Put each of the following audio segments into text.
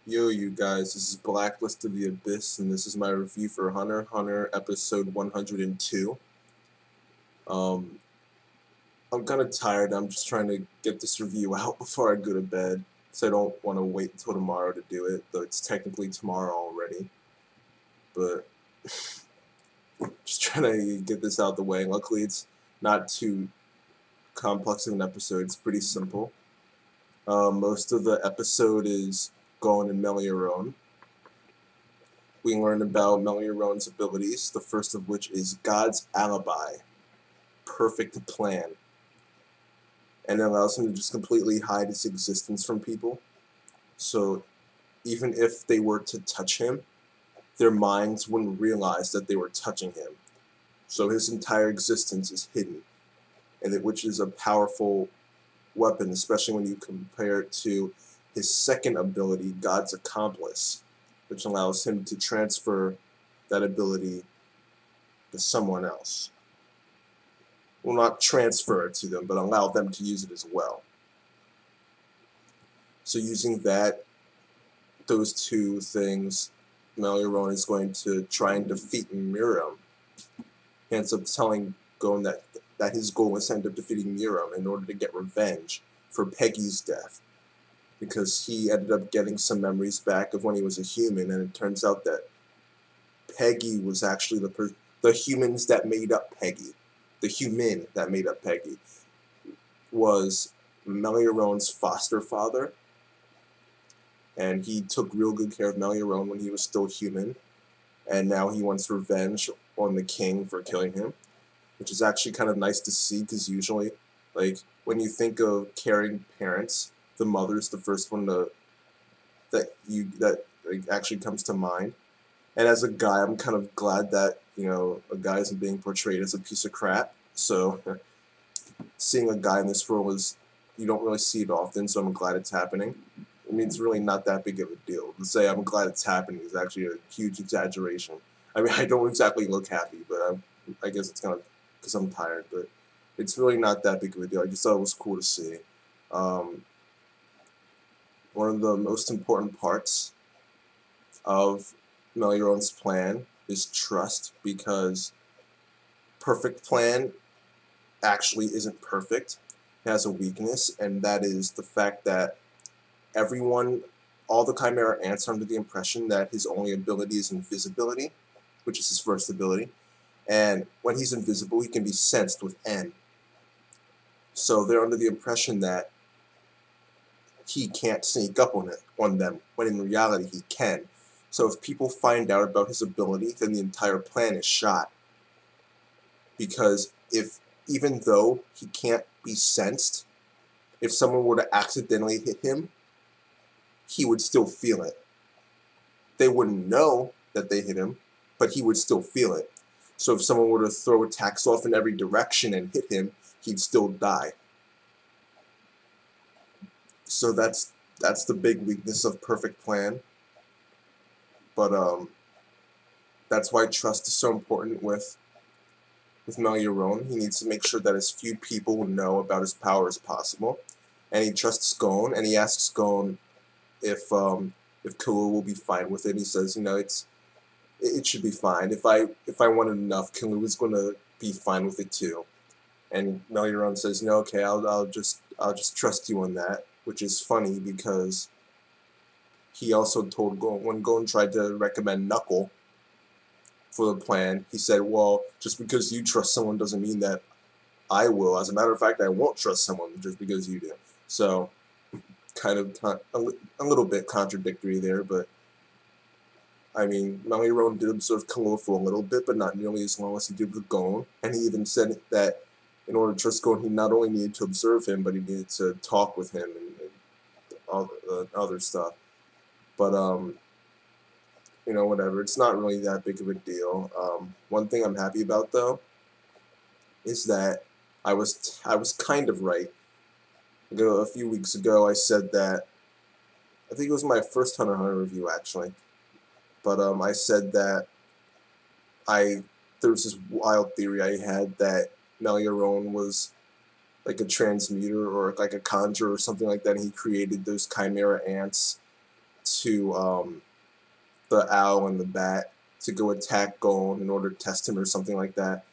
Yo, you guys, this is Blacklist of the Abyss, and this is my review for Hunter x Hunter episode 102. Um, I'm kind of tired. I'm just trying to get this review out before I go to bed, so I don't want to wait until tomorrow to do it, though it's technically tomorrow already. But just trying to get this out the way. Luckily, it's not too complex of an episode. It's pretty simple. Most of the episode is Gon and Meruem. We learn about Meruem's abilities, the first of which is God's alibi, perfect plan, and it allows him to just completely hide his existence from people. So even if they were to touch him, their minds wouldn't realize that they were touching him. So his entire existence is hidden, which is a powerful weapon, especially when you compare it to his second ability, God's accomplice, which allows him to transfer that ability to someone else. Well, not transfer it to them, but allow them to use it as well. So using those two things, Meruem is going to try and defeat Meruem. He ends up telling Gon that his goal was to end up defeating Meruem in order to get revenge for Peggy's death, because he ended up getting some memories back of when he was a human, and it turns out that Peggy was actually the humans that made up Peggy. The human that made up Peggy was Meruem's foster father, and he took real good care of Meruem when he was still human, and now he wants revenge on the king for killing him, which is actually kind of nice to see, because usually, like, when you think of caring parents, the mother's the first one that actually comes to mind. And as a guy, I'm kind of glad that a guy isn't being portrayed as a piece of crap. So seeing a guy in this role is, you don't really see it often. So I'm glad it's happening. I mean, it's really not that big of a deal. To say I'm glad it's happening is actually a huge exaggeration. I mean, I don't exactly look happy, but I guess it's kind of because I'm tired. But it's really not that big of a deal. I just thought it was cool to see. Um, One of the most important parts of Meruem's plan is trust, because perfect plan actually isn't perfect. It has a weakness, and that is the fact that all the Chimera ants are under the impression that his only ability is invisibility, which is his first ability. And when he's invisible, he can be sensed with N. So they're under the impression that he can't sneak up on them, when in reality he can. So if people find out about his ability, then the entire plan is shot. Because even though he can't be sensed, if someone were to accidentally hit him, he would still feel it. They wouldn't know that they hit him, but he would still feel it. So if someone were to throw attacks off in every direction and hit him, he'd still die. So that's the big weakness of perfect plan. But that's why trust is so important with Meruem. He needs to make sure that as few people know about his power as possible, and he trusts Gon, and he asks Gon if Killua will be fine with it. He says, it should be fine. If I want it enough, Killua's going to be fine with it too. And Meruem says, no, okay, I'll just trust you on that, which is funny because he also told Gon, when Gon tried to recommend Knuckle for the plan, he said, well, just because you trust someone doesn't mean that I will. As a matter of fact, I won't trust someone just because you do. So kind of a little bit contradictory there, but I mean, Meruem did observe Killua for a little bit, but not nearly as long as he did with Gon. And he even said that in order to trust Gon, he not only needed to observe him, but he needed to talk with him and all the other stuff. But whatever. It's not really that big of a deal. One thing I'm happy about though is that I was kind of right. A few weeks ago, I said that, I think it was my first Hunter x Hunter review actually, but I said that there was this wild theory I had that Meruem was like a transmuter or like a conjurer or something like that, and he created those chimera ants to the owl and the bat to go attack Gon in order to test him or something like that.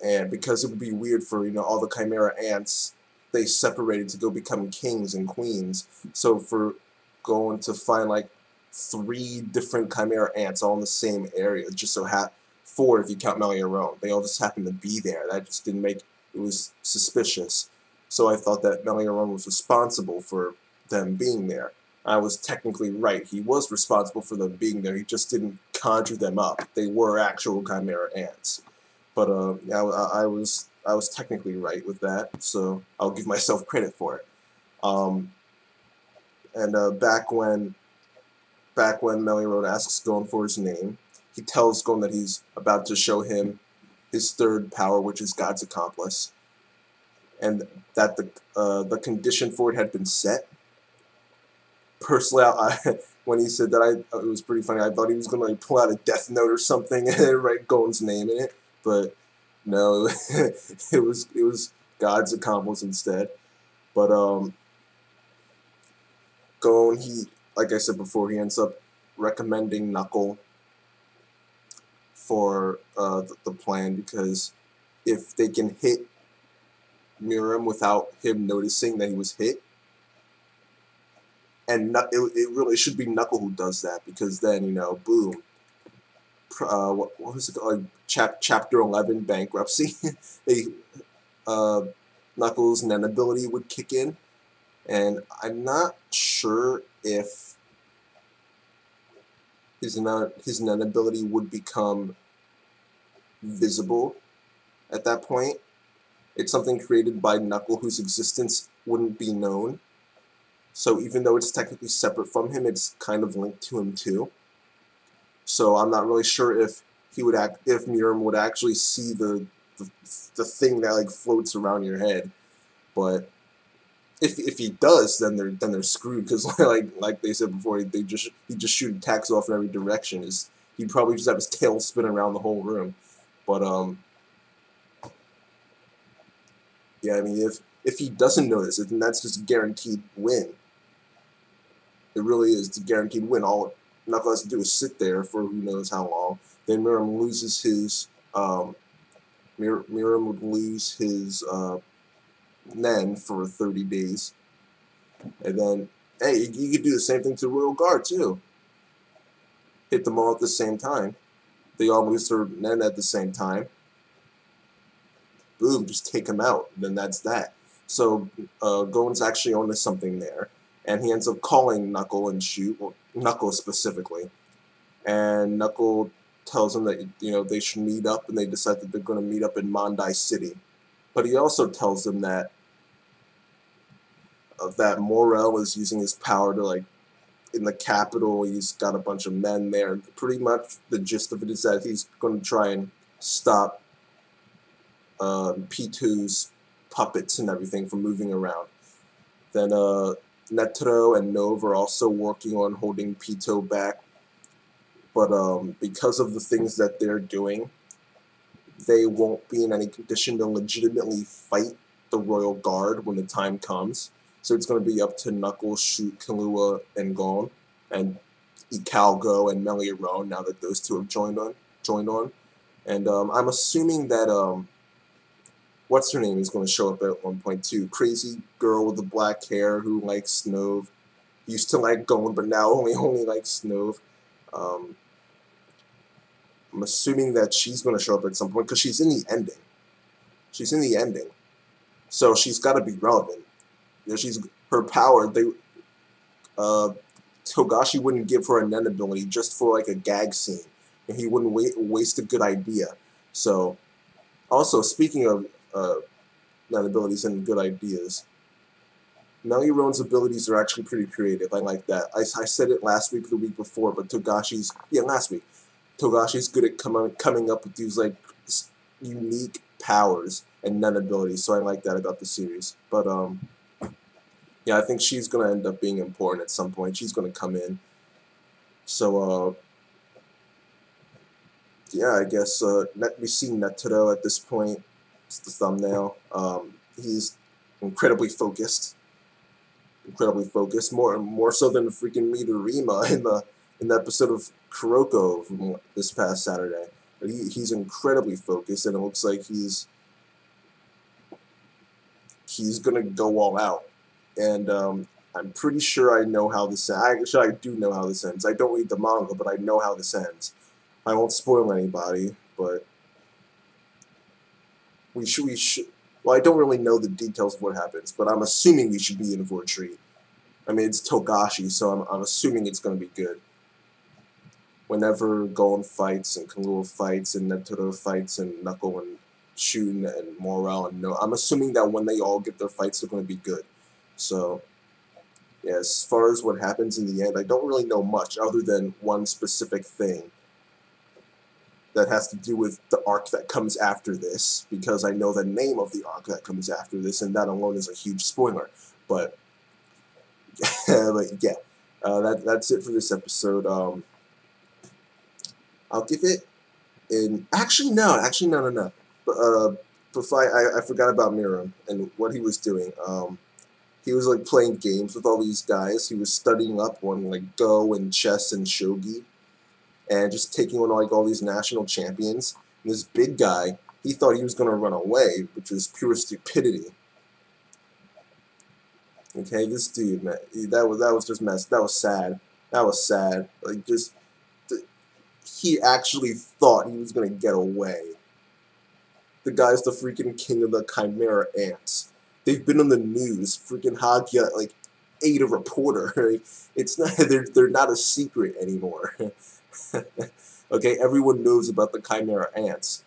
And because it would be weird for, all the Chimera ants, they separated to go become kings and queens. So for Gon to find like 3 different Chimera ants all in the same area, just so 4 if you count Meruem, they all just happened to be there. That just didn't make it was suspicious. So I thought that Meruem was responsible for them being there. I was technically right. He was responsible for them being there. He just didn't conjure them up. They were actual Chimera ants. But yeah, I was technically right with that. So I'll give myself credit for it. And back when Meruem asks Gon for his name, he tells Gon that he's about to show him his 3rd power, which is God's accomplice, and that the condition for it had been set. Personally, when he said that, it was pretty funny. I thought he was going to like pull out a death note or something and write Gon's name in it, but no, it was God's accomplice instead. But Gon, like I said before, he ends up recommending Knuckle for the plan, because if they can hit Meruem without him noticing that he was hit, and it really should be Knuckle who does that, because then, boom. What was it called? Chapter 11 bankruptcy. Knuckles' Nen ability would kick in, and I'm not sure if his Nen ability would become visible at that point. It's something created by Knuckle whose existence wouldn't be known. So even though it's technically separate from him, it's kind of linked to him too. So I'm not really sure if Meruem would actually see the thing that like floats around your head. But if he does, then they're screwed, because like they said before, he just shoot attacks off in every direction. He'd probably just have his tail spin around the whole room. But yeah, I mean, if he doesn't notice it, then that's just a guaranteed win. It really is a guaranteed win. All Knuckle has to do is sit there for who knows how long. Then Meruem loses his Meruem would lose his Nen for 30 days, and then hey, you could do the same thing to the Royal Guard too. Hit them all at the same time. They all lose their Nen at the same time. Boom, just take them out. And then that's that. So Gon's actually onto something there, and he ends up calling Knuckle and shoot, well, Knuckle specifically, and Knuckle tells him that they should meet up, and they decide that they're going to meet up in Mondai City. But he also tells them that Morel is using his power to, like, in the capital, he's got a bunch of men there. Pretty much the gist of it is that he's going to try and stop P2's puppets and everything from moving around. Then Netero and Knov are also working on holding P2 back. But because of the things that they're doing, they won't be in any condition to legitimately fight the Royal Guard when the time comes. So it's going to be up to Knuckles, Shoot, Killua, and Gon, and Icalgo and Meruem, now that those two have joined on. And I'm assuming that what's her name is going to show up at one point too. Crazy girl with the black hair who likes Knov. Used to like Gon, but now only likes Knov. I'm assuming that she's going to show up at some point, because she's in the ending. She's in the ending, so she's got to be relevant. Her power. Togashi wouldn't give her a Nen ability just for like a gag scene, and he wouldn't waste a good idea. So, also speaking of Nen abilities and good ideas, Meruem's abilities are actually pretty creative. I like that. I said it last week, the week before, but last week. Togashi's good at coming up with these like unique powers and Nen abilities, so I like that about the series. But yeah, I think she's gonna end up being important at some point. She's gonna come in. So yeah, I guess we see Netero at this point. It's the thumbnail. He's incredibly focused. incredibly focused, more so than freaking Meruem in the episode of Kuroko from this past Saturday. He's incredibly focused, and it looks like he's gonna go all out. And I'm pretty sure I know how this ends. Actually, I do know how this ends. I don't read the manga, but I know how this ends. I won't spoil anybody, but we should. Well, I don't really know the details of what happens, but I'm assuming we should be in for a treat. I mean, it's Togashi, so I'm assuming it's going to be good. Whenever Gon fights, and Kangura fights, and Netero fights, and Knuckle and Shun and Morel and Knov, I'm assuming that when they all get their fights, they're going to be good. So, yeah, as far as what happens in the end, I don't really know much other than one specific thing that has to do with the arc that comes after this, because I know the name of the arc that comes after this, and that alone is a huge spoiler. But, but yeah, that's it for this episode. I'll give it an... Actually, no. But, before I forgot about Meruem and what he was doing. He was, like, playing games with all these guys. He was studying up on, like, Go and chess and shogi, and just taking on, like, all these national champions. And this big guy, he thought he was going to run away, which was pure stupidity. Okay, this dude, man, that was just messed. That was sad. That was sad. Like, just... He actually thought he was going to get away. The guy's the freaking king of the Chimera Ants. They've been on the news. Freaking Hagia, like, ate a reporter. It's not... They're not a secret anymore. Okay, everyone knows about the Chimera Ants.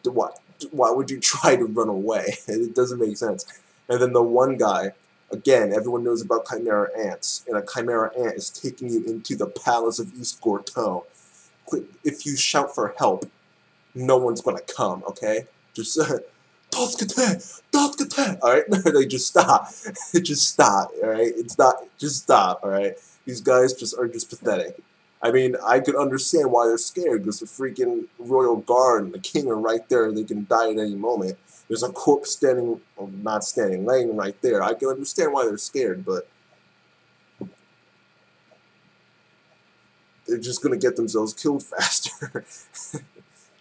Why would you try to run away? It doesn't make sense. And then the one guy, again, everyone knows about Chimera Ants, and a Chimera Ant is taking you into the palace of East Gorto. If you shout for help, no one's gonna come, okay? Just, alright? Like, just stop. Just stop, alright? It's not... Just stop, alright? These guys are just pathetic. I mean, I could understand why they're scared, because the freaking royal guard and the king are right there, they can die at any moment. There's a corpse standing, well, not standing, laying right there. I can understand why they're scared, but they're just going to get themselves killed faster.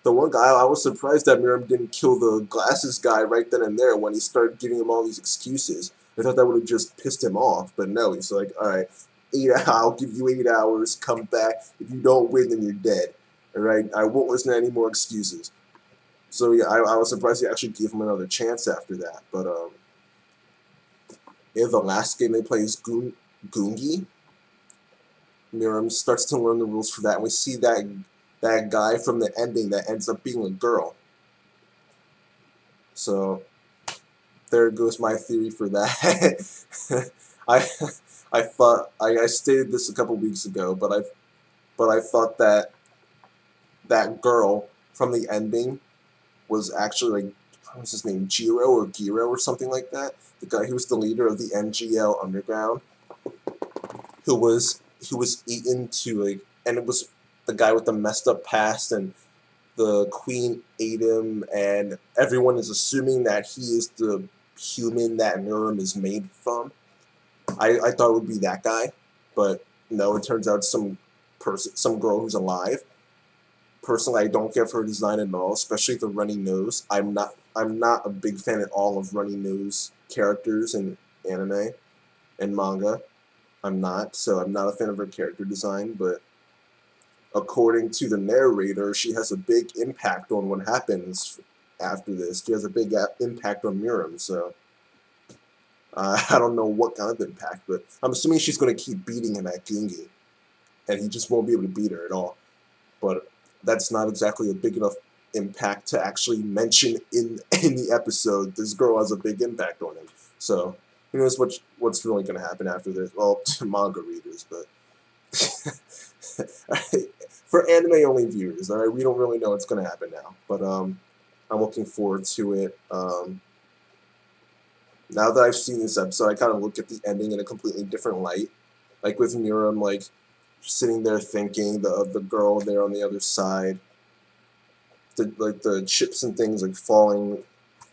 The one guy, I was surprised that Meruem didn't kill the glasses guy right then and there when he started giving him all these excuses. I thought that would have just pissed him off, but no, he's like, alright, I'll give you 8 hours, come back. If you don't win, then you're dead. Alright, I won't listen to any more excuses. So yeah, I was surprised he actually gave him another chance after that. But yeah, the last game they play is Gungi. Meruem starts to learn the rules for that, and we see that guy from the ending that ends up being a girl. So there goes my theory for that. I thought I stated this a couple weeks ago, but I thought that girl from the ending was actually, like, what was his name, Giro or something like that. The guy who was the leader of the NGL Underground, who was eaten to, like, and it was the guy with the messed up past, and the queen ate him, and everyone is assuming that he is the human that Meruem is made from. I thought it would be that guy, but no, it turns out some girl who's alive. Personally, I don't give her design at all, especially the runny nose. I'm not a big fan at all of runny nose characters in anime and manga. I'm not a fan of her character design, but according to the narrator, she has a big impact on what happens after this. She has a big impact on Meruem, so I don't know what kind of impact, but I'm assuming she's going to keep beating him at Gungi, and he just won't be able to beat her at all. But that's not exactly a big enough impact to actually mention in the episode. This girl has a big impact on him, so who knows what's really going to happen after this? Well, to manga readers, but for anime-only viewers, all right, we don't really know what's going to happen now. But I'm looking forward to it. Now that I've seen this episode, I kind of look at the ending in a completely different light. Like with Meruem, like, sitting there thinking, the girl there on the other side, the chips and things, like, falling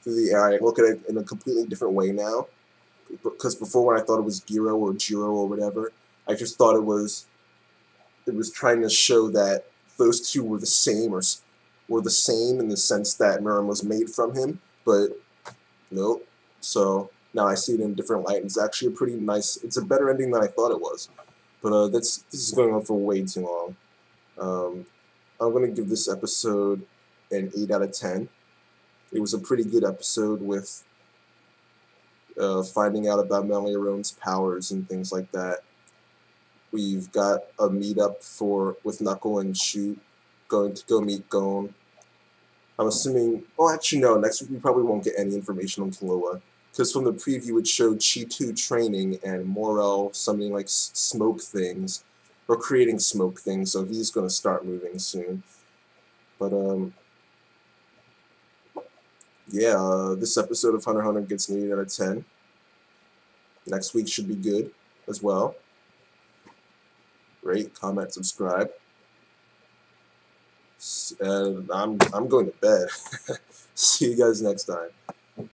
through the air. I look at it in a completely different way now. because before when I thought it was Giro or Jiro or whatever, I just thought it was trying to show that those two were the same, or were the same in the sense that Meruem was made from him, but nope. So now I see it in a different light, and it's actually a pretty nice, it's a better ending than I thought it was. But this is going on for way too long. I'm going to give this episode an 8 out of 10. It was a pretty good episode with finding out about Meruem's powers and things like that. We've got a meetup with Knuckle and Shoot, going to go meet Gon. I'm assuming, oh actually no, next week we probably won't get any information on Killua, because from the preview it showed Chi-Tu training and Morel something like smoke things, or creating smoke things, so he's going to start moving soon. But yeah, this episode of Hunter x Hunter gets an 8 out of 10. Next week should be good as well. Rate, comment, subscribe. And I'm going to bed. See you guys next time.